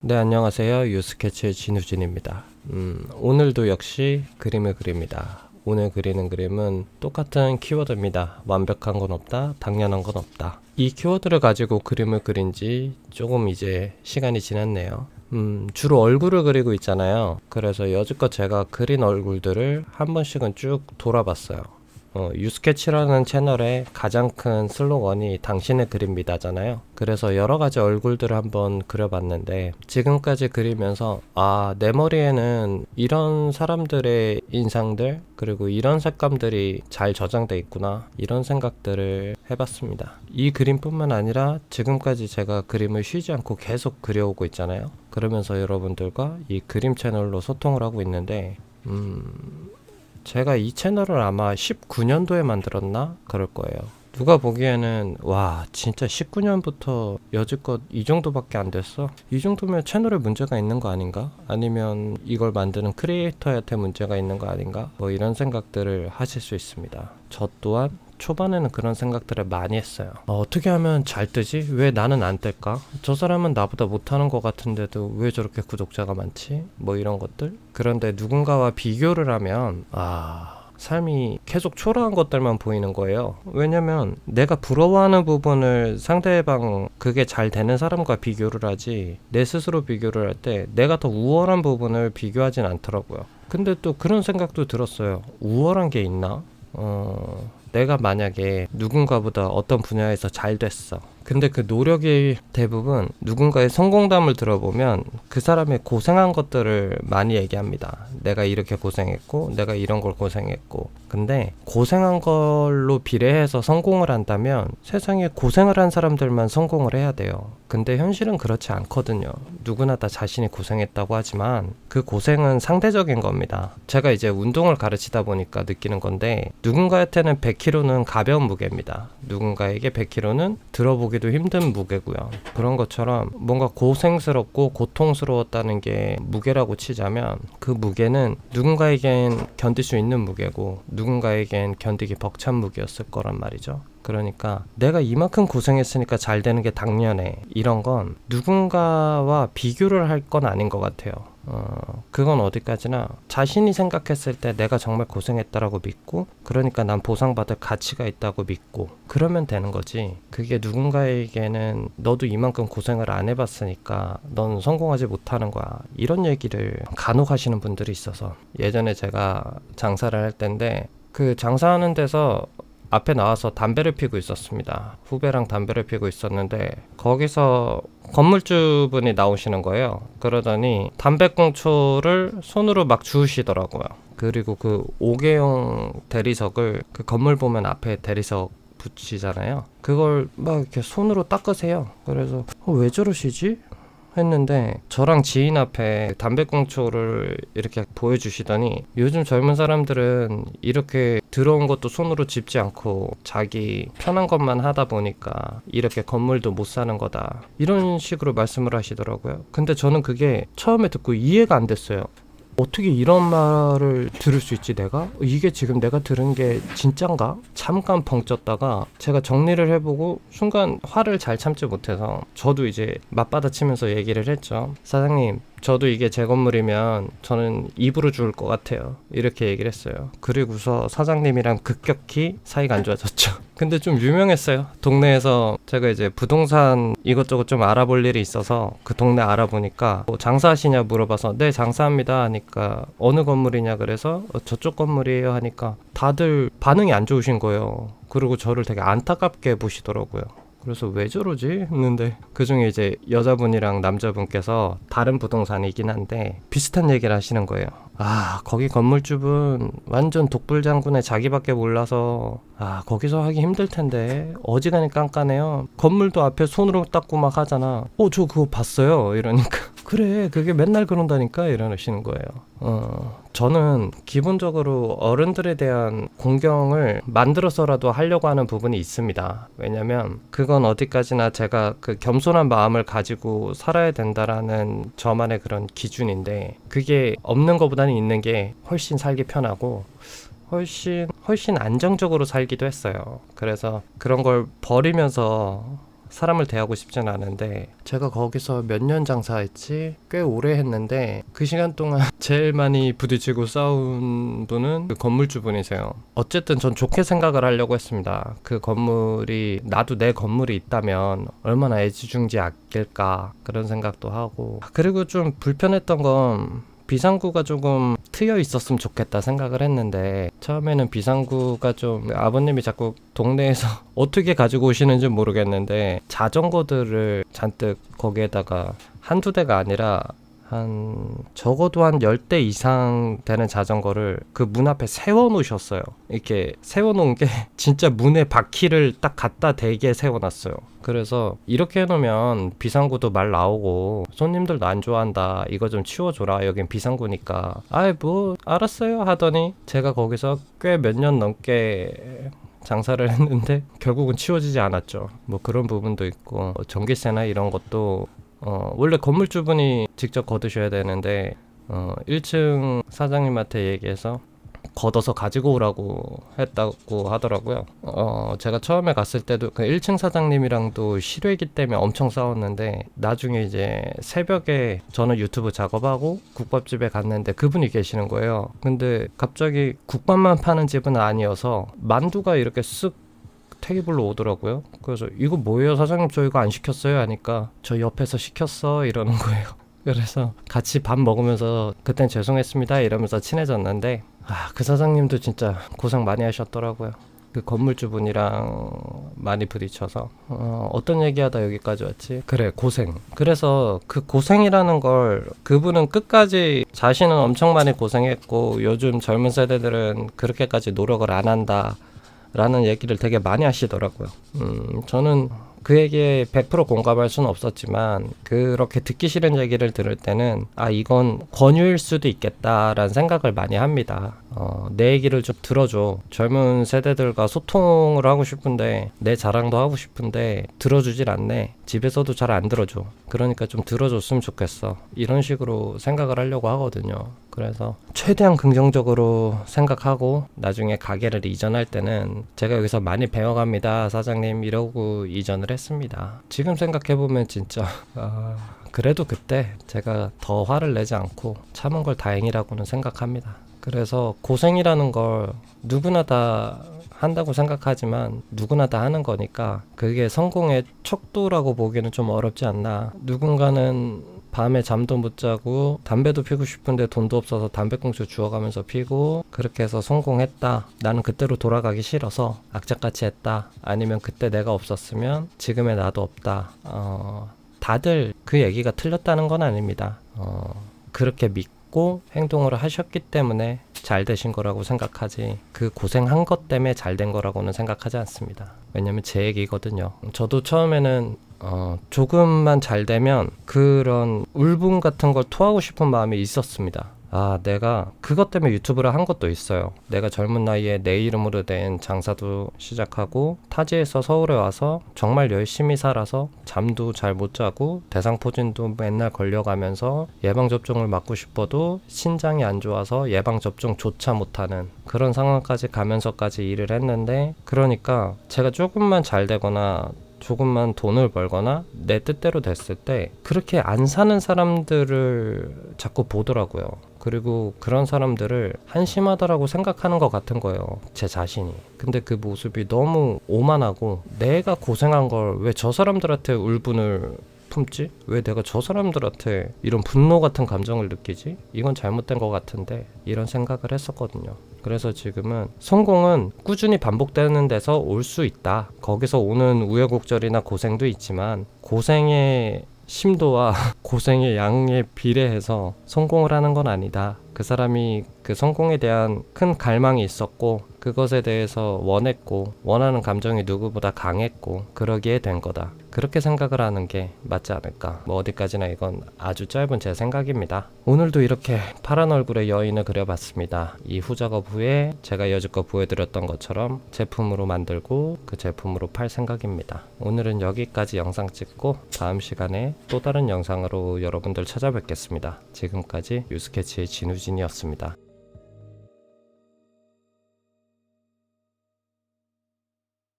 네, 안녕하세요. 유스케치의 진우진입니다. 오늘도 역시 그림을 그립니다. 오늘 그리는 그림은 똑같은 키워드입니다. 완벽한 건 없다, 당연한 건 없다. 이 키워드를 가지고 그림을 그린 지 조금 이제 시간이 지났네요. 주로 얼굴을 그리고 있잖아요. 그래서 여지껏 제가 그린 얼굴들을 한 번씩은 쭉 돌아봤어요. 유스케치라는 채널의 가장 큰 슬로건이 당신의 그림이다잖아요. 그래서 여러 가지 얼굴들을 한번 그려봤는데 지금까지 그리면서 내 머리에는 이런 사람들의 인상들 그리고 이런 색감들이 잘 저장돼 있구나 이런 생각들을 해봤습니다. 이 그림뿐만 아니라 지금까지 제가 그림을 쉬지 않고 계속 그려오고 있잖아요. 그러면서 여러분들과 이 그림 채널로 소통을 하고 있는데 제가 이 채널을 아마 19년도에 만들었나? 그럴 거예요. 누가 보기에는 와 진짜 19년부터 여지껏 이 정도밖에 안 됐어? 이 정도면 채널에 문제가 있는 거 아닌가? 아니면 이걸 만드는 크리에이터한테 문제가 있는 거 아닌가? 뭐 이런 생각들을 하실 수 있습니다. 저 또한 초반에는 그런 생각들을 많이 했어요. 어떻게 하면 잘 뜨지? 왜 나는 안 뜰까? 저 사람은 나보다 못하는 것 같은데도 왜 저렇게 구독자가 많지? 뭐 이런 것들? 그런데 누군가와 비교를 하면 삶이 계속 초라한 것들만 보이는 거예요. 왜냐면 내가 부러워하는 부분을 상대방 그게 잘 되는 사람과 비교를 하지 내 스스로 비교를 할 때 내가 더 우월한 부분을 비교하진 않더라고요. 근데 또 그런 생각도 들었어요. 우월한 게 있나? 내가 만약에 누군가보다 어떤 분야에서 잘 됐어. 근데 그 노력이 대부분 누군가의 성공담을 들어보면 그 사람의 고생한 것들을 많이 얘기합니다. 내가 이렇게 고생했고, 내가 이런 걸 고생했고. 근데 고생한 걸로 비례해서 성공을 한다면 세상에 고생을 한 사람들만 성공을 해야 돼요. 근데 현실은 그렇지 않거든요. 누구나 다 자신이 고생했다고 하지만 그 고생은 상대적인 겁니다. 제가 이제 운동을 가르치다 보니까 느끼는 건데 누군가한테는 100kg는 가벼운 무게입니다. 누군가에게 100kg는 들어보기도 힘든 무게고요. 그런 것처럼 뭔가 고생스럽고 고통스러웠다는 게 무게라고 치자면 그 무게는 누군가에겐 견딜 수 있는 무게고 누군가에겐 견디기 벅찬 무게였을 거란 말이죠. 그러니까 내가 이만큼 고생했으니까 잘 되는 게 당연해 이런 건 누군가와 비교를 할 건 아닌 것 같아요. 그건 어디까지나 자신이 생각했을 때 내가 정말 고생했다라고 믿고 그러니까 난 보상받을 가치가 있다고 믿고 그러면 되는 거지. 그게 누군가에게는 너도 이만큼 고생을 안 해봤으니까 넌 성공하지 못하는 거야 이런 얘기를 간혹 하시는 분들이 있어서 예전에 제가 장사를 할 때인데 그 장사하는 데서 앞에 나와서 담배를 피고 있었습니다. 후배랑 담배를 피고 있었는데 거기서 건물주분이 나오시는 거예요. 그러더니 담배꽁초를 손으로 막 주우시더라고요. 그리고 그 5개용 대리석을 그 건물 보면 앞에 대리석 붙이잖아요. 그걸 막 이렇게 손으로 닦으세요. 그래서 왜 저러시지? 했는데 저랑 지인 앞에 담배꽁초를 이렇게 보여주시더니 요즘 젊은 사람들은 이렇게 들어온 것도 손으로 짚지 않고 자기 편한 것만 하다 보니까 이렇게 건물도 못 사는 거다 이런 식으로 말씀을 하시더라고요. 근데 저는 그게 처음에 듣고 이해가 안 됐어요. 어떻게 이런 말을 들을 수 있지 내가? 이게 지금 내가 들은 게 진짠가? 잠깐 벙쪘다가 제가 정리를 해보고 순간 화를 잘 참지 못해서 저도 이제 맞받아치면서 얘기를 했죠. 사장님 저도 이게 제 건물이면 저는 입으로 죽을 것 같아요 이렇게 얘기를 했어요. 그리고서 사장님이랑 급격히 사이가 안 좋아졌죠. 근데 좀 유명했어요. 동네에서 제가 이제 부동산 이것저것 좀 알아볼 일이 있어서 그 동네 알아보니까 뭐 장사하시냐 물어봐서 네 장사합니다 하니까 어느 건물이냐 그래서 저쪽 건물이에요 하니까 다들 반응이 안 좋으신 거예요. 그리고 저를 되게 안타깝게 보시더라고요. 그래서 왜 저러지? 했는데 그중에 이제 여자분이랑 남자분께서 다른 부동산이긴 한데 비슷한 얘기를 하시는 거예요. 거기 건물주분 완전 독불장군에 자기밖에 몰라서 거기서 하기 힘들 텐데 어지간히 깐깐해요. 건물도 앞에 손으로 닦고 막 하잖아. 저 그거 봤어요 이러니까 그래 그게 맨날 그런다니까 이러시는 거예요. 저는 기본적으로 어른들에 대한 공경을 만들어서라도 하려고 하는 부분이 있습니다. 왜냐면 그건 어디까지나 제가 그 겸손한 마음을 가지고 살아야 된다라는 저만의 그런 기준인데 그게 없는 것보다는 있는 게 훨씬 살기 편하고 훨씬 안정적으로 살기도 했어요. 그래서 그런 걸 버리면서 사람을 대하고 싶진 않은데 제가 거기서 몇 년 장사했지? 꽤 오래 했는데 그 시간 동안 제일 많이 부딪히고 싸운 분은 그 건물주분이세요. 어쨌든 전 좋게 생각을 하려고 했습니다. 그 건물이 나도 내 건물이 있다면 얼마나 애지중지 아낄까 그런 생각도 하고, 그리고 좀 불편했던 건 비상구가 조금 트여 있었으면 좋겠다 생각을 했는데, 처음에는 비상구가 좀 아버님이 자꾸 동네에서 어떻게 가지고 오시는지 모르겠는데 자전거들을 잔뜩 거기에다가 한두 대가 아니라 적어도 한 10대 이상 되는 자전거를 그 문 앞에 세워 놓으셨어요. 이렇게 세워 놓은 게 진짜 문에 바퀴를 딱 갖다 대게 세워 놨어요. 그래서 이렇게 해놓으면 비상구도 말 나오고 손님들도 안 좋아한다, 이거 좀 치워줘라, 여긴 비상구니까. 아이 뭐 알았어요 하더니 제가 거기서 꽤 몇 년 넘게 장사를 했는데 결국은 치워지지 않았죠. 뭐 그런 부분도 있고, 전기세나 이런 것도 원래 건물주분이 직접 걷으셔야 되는데 1층 사장님한테 얘기해서 걷어서 가지고 오라고 했다고 하더라고요. 제가 처음에 갔을 때도 그 1층 사장님이랑도 실외기 때문에 엄청 싸웠는데, 나중에 이제 새벽에 저는 유튜브 작업하고 국밥집에 갔는데 그분이 계시는 거예요. 근데 갑자기 국밥만 파는 집은 아니어서 만두가 이렇게 쓱 테이블로 오더라고요. 그래서 이거 뭐예요 사장님, 저 이거 안 시켰어요 하니까 저 옆에서 시켰어 이러는 거예요. 그래서 같이 밥 먹으면서 그땐 죄송했습니다 이러면서 친해졌는데, 그 사장님도 진짜 고생 많이 하셨더라고요. 그 건물주분이랑 많이 부딪혀서 어떤 얘기하다 여기까지 왔지? 그래, 고생. 그래서 그 고생이라는 걸 그분은 끝까지 자신은 엄청 많이 고생했고 요즘 젊은 세대들은 그렇게까지 노력을 안 한다 라는 얘기를 되게 많이 하시더라고요. 저는 그 얘기에 100% 공감할 수는 없었지만 그렇게 듣기 싫은 얘기를 들을 때는 이건 권유일 수도 있겠다라는 생각을 많이 합니다. 내 얘기를 좀 들어줘. 젊은 세대들과 소통을 하고 싶은데, 내 자랑도 하고 싶은데 들어주질 않네. 집에서도 잘 안 들어줘. 그러니까 좀 들어줬으면 좋겠어. 이런 식으로 생각을 하려고 하거든요. 그래서 최대한 긍정적으로 생각하고 나중에 가게를 이전할 때는 제가 여기서 많이 배워갑니다 사장님 이러고 이전을 했습니다. 지금 생각해보면 진짜 그래도 그때 제가 더 화를 내지 않고 참은 걸 다행이라고는 생각합니다. 그래서 고생이라는 걸 누구나 다 한다고 생각하지만 누구나 다 하는 거니까 그게 성공의 척도라고 보기에는 좀 어렵지 않나. 누군가는 밤에 잠도 못 자고 담배도 피고 싶은데 돈도 없어서 담배꽁초 주워가면서 피고, 그렇게 해서 성공했다. 나는 그때로 돌아가기 싫어서 악착같이 했다. 아니면 그때 내가 없었으면 지금의 나도 없다. 다들 그 얘기가 틀렸다는 건 아닙니다. 그렇게 믿고 행동을 하셨기 때문에 잘 되신 거라고 생각하지, 그 고생한 것 때문에 잘 된 거라고는 생각하지 않습니다. 왜냐면 제 얘기거든요. 저도 처음에는 조금만 잘 되면 그런 울분 같은 걸 토하고 싶은 마음이 있었습니다. 내가 그것 때문에 유튜브를 한 것도 있어요. 내가 젊은 나이에 내 이름으로 된 장사도 시작하고 타지에서 서울에 와서 정말 열심히 살아서 잠도 잘 못 자고 대상포진도 맨날 걸려가면서 예방접종을 맞고 싶어도 신장이 안 좋아서 예방접종조차 못하는 그런 상황까지 가면서까지 일을 했는데, 그러니까 제가 조금만 잘 되거나 조금만 돈을 벌거나 내 뜻대로 됐을 때 그렇게 안 사는 사람들을 자꾸 보더라고요. 그리고 그런 사람들을 한심하다라고 생각하는 것 같은 거예요, 제 자신이. 근데 그 모습이 너무 오만하고, 내가 고생한 걸 왜 저 사람들한테 울분을 품지? 왜 내가 저 사람들한테 이런 분노 같은 감정을 느끼지? 이건 잘못된 것 같은데, 이런 생각을 했었거든요. 그래서 지금은 성공은 꾸준히 반복되는 데서 올 수 있다. 거기서 오는 우여곡절이나 고생도 있지만 고생의 심도와 고생의 양에 비례해서 성공을 하는 건 아니다. 그 사람이 그 성공에 대한 큰 갈망이 있었고 그것에 대해서 원했고 원하는 감정이 누구보다 강했고 그러기에 된 거다. 그렇게 생각을 하는 게 맞지 않을까. 뭐 어디까지나 이건 아주 짧은 제 생각입니다. 오늘도 이렇게 파란 얼굴의 여인을 그려봤습니다. 이 후작업 후에 제가 여지껏 보여드렸던 것처럼 제품으로 만들고 그 제품으로 팔 생각입니다. 오늘은 여기까지 영상 찍고 다음 시간에 또 다른 영상으로 여러분들 찾아뵙겠습니다. 지금까지 유스케치의 진우진이었습니다.